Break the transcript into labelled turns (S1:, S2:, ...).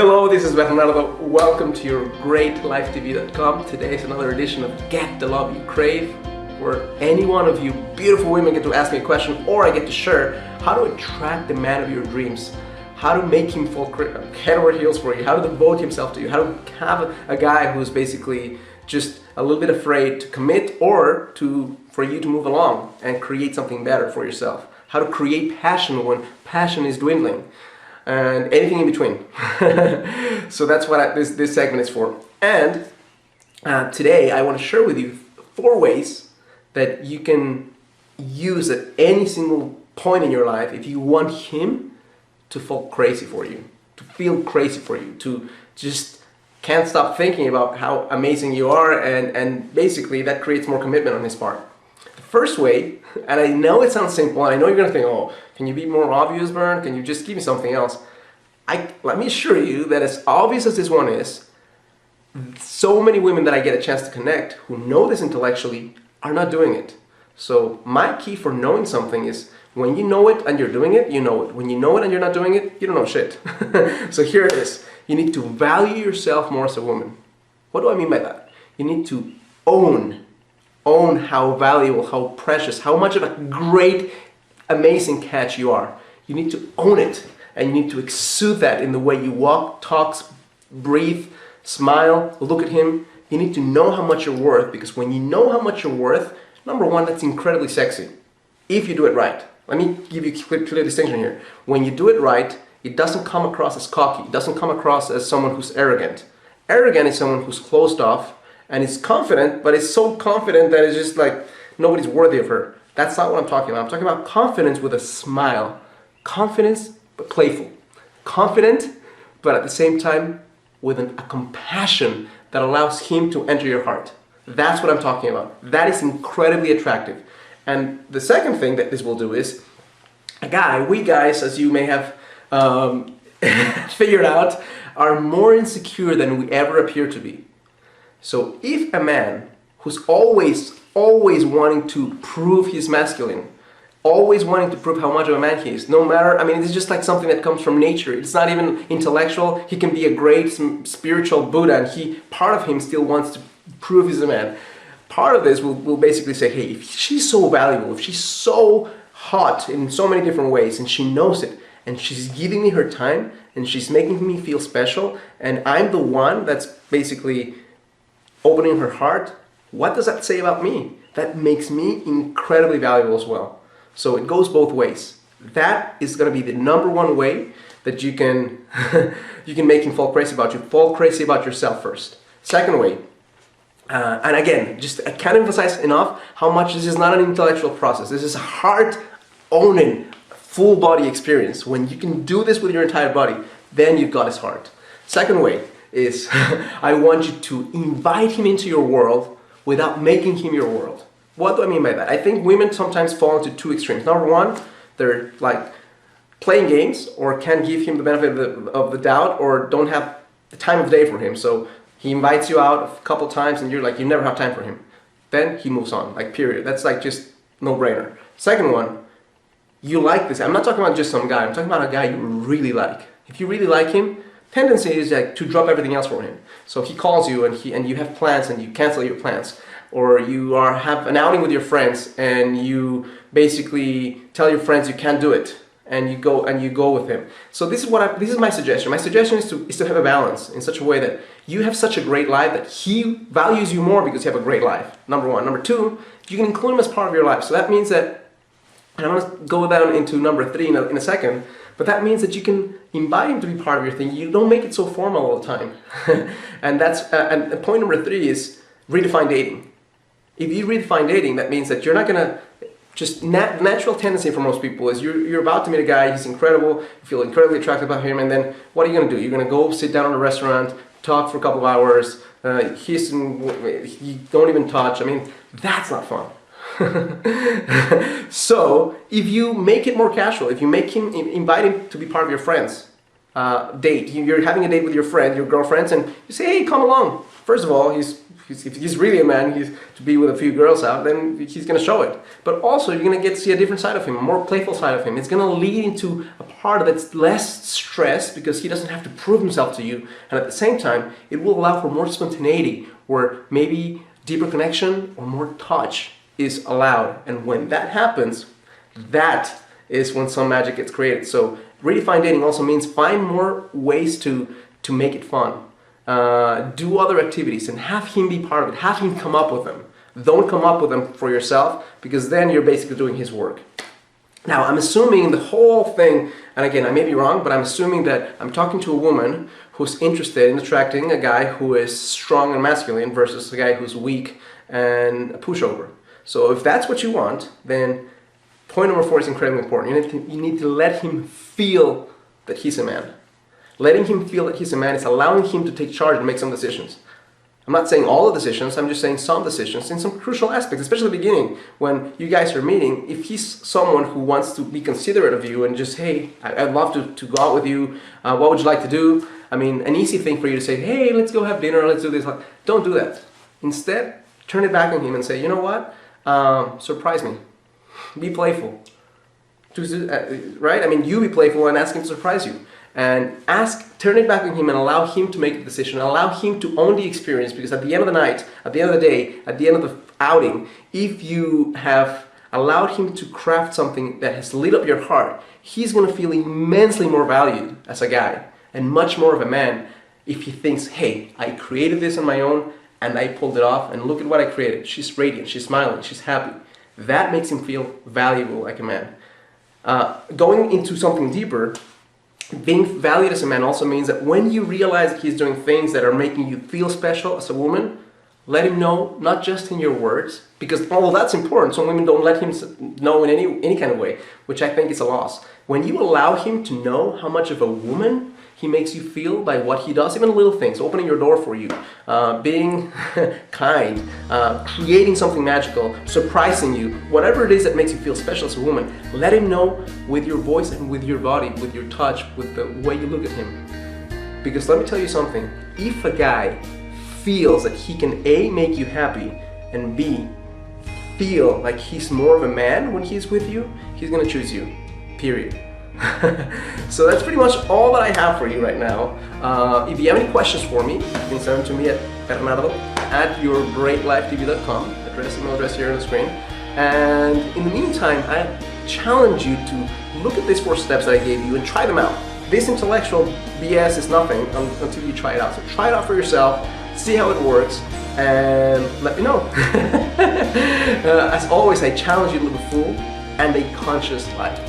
S1: Hello, this is Bernardo. Welcome to your GreatLifeTV.com. Today is another edition of Get the Love You Crave, where any one of you beautiful women get to ask me a question, or I get to share how to attract the man of your dreams, how to make him fall head over heels for you, how to devote himself to you, how to have a guy who's basically just a little bit afraid to commit or for you to move along and create something better for yourself, how to create passion when passion is dwindling, and anything in between. So that's what this segment is for. And today I want to share with you 4 ways that you can use at any single point in your life if you want him to fall crazy for you, to feel crazy for you, to just can't stop thinking about how amazing you are, and basically that creates more commitment on his part. The first way, and I know it sounds simple, and I know you're going to think, oh, can you be more obvious, Bern? Can you just give me something else? Let me assure you that as obvious as this one is, so many women that I get a chance to connect who know this intellectually are not doing it. So my key for knowing something is when you know it and you're doing it, you know it. When you know it and you're not doing it, you don't know shit. So here it is. You need to value yourself more as a woman. What do I mean by that? You need to own how valuable, how precious, how much of a great, amazing catch you are. You need to own it, and you need to exude that in the way you walk, talk, breathe, smile, look at him. You need to know how much you're worth, because when you know how much you're worth, number one, that's incredibly sexy, if you do it right. Let me give you a clear distinction here. When you do it right, it doesn't come across as cocky. It doesn't come across as someone who's arrogant. Arrogant is someone who's closed off and is confident, but is so confident that it's just like nobody's worthy of her. That's not what I'm talking about. I'm talking about confidence with a smile. Confidence, but playful. Confident, but at the same time with a compassion that allows him to enter your heart. That's what I'm talking about. That is incredibly attractive. And the second thing that this will do is, we guys, as you may have figured out, are more insecure than we ever appear to be. So if a man who's always wanting to prove he's masculine, always wanting to prove how much of a man he is, no matter, it's just like something that comes from nature. It's not even intellectual. He can be a great spiritual Buddha, and part of him still wants to prove he's a man. Part of this will basically say, hey, if she's so valuable, if she's so hot in so many different ways, and she knows it, and she's giving me her time, and she's making me feel special, and I'm the one that's basically opening her heart, what does that say about me? That makes me incredibly valuable as well. So it goes both ways. That is going to be the number one way that you can make him fall crazy about you. Fall crazy about yourself first. Second way, and again, I can't emphasize enough how much this is not an intellectual process. This is a heart-owning, full-body experience. When you can do this with your entire body, then you've got his heart. Second way is I want you to invite him into your world without making him your world. What do I mean by that? I think women sometimes fall into 2 extremes. Number one, they're like playing games or can't give him the benefit of the doubt, or don't have the time of day for him. So he invites you out a couple times and you're like, you never have time for him. Then he moves on, like period. That's like just no-brainer. Second one, you like this. I'm not talking about just some guy. I'm talking about a guy you really like. If you really like him, tendency is like to drop everything else for him. So he calls you and you have plans and you cancel your plans. Or you have an outing with your friends and you basically tell your friends you can't do it, and you go with him. So this is my suggestion. My suggestion is to have a balance in such a way that you have such a great life that he values you more because you have a great life. Number one. Number two, you can include him as part of your life. So that means that, and I'm going to go down into number 3 in a second, but that means that you can invite him to be part of your thing. You don't make it so formal all the time. And that's and point number 3 is redefine dating. If you redefine dating, that means that you're not going to just natural tendency for most people is you're about to meet a guy, he's incredible, you feel incredibly attracted about him, and then what are you going to do? You're going to go sit down in a restaurant, talk for a couple of hours, kiss, and you don't even touch. That's not fun. So if you make it more casual, if you make him, invite him to be part of your friends date, you're having a date with your friend, your girlfriends, and you say, hey, come along. First of all, if he's really a man, he's to be with a few girls out, then he's going to show it. But also, you're going to get to see a different side of him, a more playful side of him. It's going to lead into a part that's less stress because he doesn't have to prove himself to you. And at the same time, it will allow for more spontaneity, where maybe deeper connection or more touch is allowed. And when that happens, that is when some magic gets created. So redefine dating also means find more ways to make it fun. Do other activities and have him be part of it. Have him come up with them. Don't come up with them for yourself, because then you're basically doing his work. Now, I'm assuming the whole thing, and again, I may be wrong, but I'm assuming that I'm talking to a woman who's interested in attracting a guy who is strong and masculine versus a guy who's weak and a pushover. So if that's what you want, then point number 4 is incredibly important. You need to let him feel that he's a man. Letting him feel that he's a man is allowing him to take charge and make some decisions. I'm not saying all the decisions, I'm just saying some decisions in some crucial aspects, especially at the beginning when you guys are meeting. If he's someone who wants to be considerate of you and just, hey, I'd love to go out with you, what would you like to do? I mean, an easy thing for you to say, hey, let's go have dinner, let's do this. Don't do that. Instead, turn it back on him and say, you know what? Surprise me. Be playful. Right? I mean, you be playful and ask him to surprise you. And turn it back on him and allow him to make the decision. Allow him to own the experience, because at the end of the night, at the end of the day, at the end of the outing, if you have allowed him to craft something that has lit up your heart, he's going to feel immensely more valued as a guy and much more of a man if he thinks, hey, I created this on my own and I pulled it off, and look at what I created. She's radiant, she's smiling, she's happy. That makes him feel valuable like a man. Going into something deeper, being valued as a man also means that when you realize that he's doing things that are making you feel special as a woman, let him know, not just in your words, because although that's important, some women don't let him know in any kind of way, which I think is a loss. When you allow him to know how much of a woman he makes you feel by what he does, even little things, opening your door for you, being kind, creating something magical, surprising you, whatever it is that makes you feel special as a woman, let him know with your voice and with your body, with your touch, with the way you look at him. Because let me tell you something, if a guy feels that he can A, make you happy, and B, feel like he's more of a man when he's with you, he's gonna choose you, period. So that's pretty much all that I have for you right now. If you have any questions for me, you can send them to me at bernardo@yourgreatlifetv.com, email address here on the screen. And in the meantime, I challenge you to look at these 4 steps that I gave you and try them out. This intellectual BS is nothing until you try it out. So try it out for yourself, see how it works, and let me know. As always, I challenge you to live a full and a conscious life.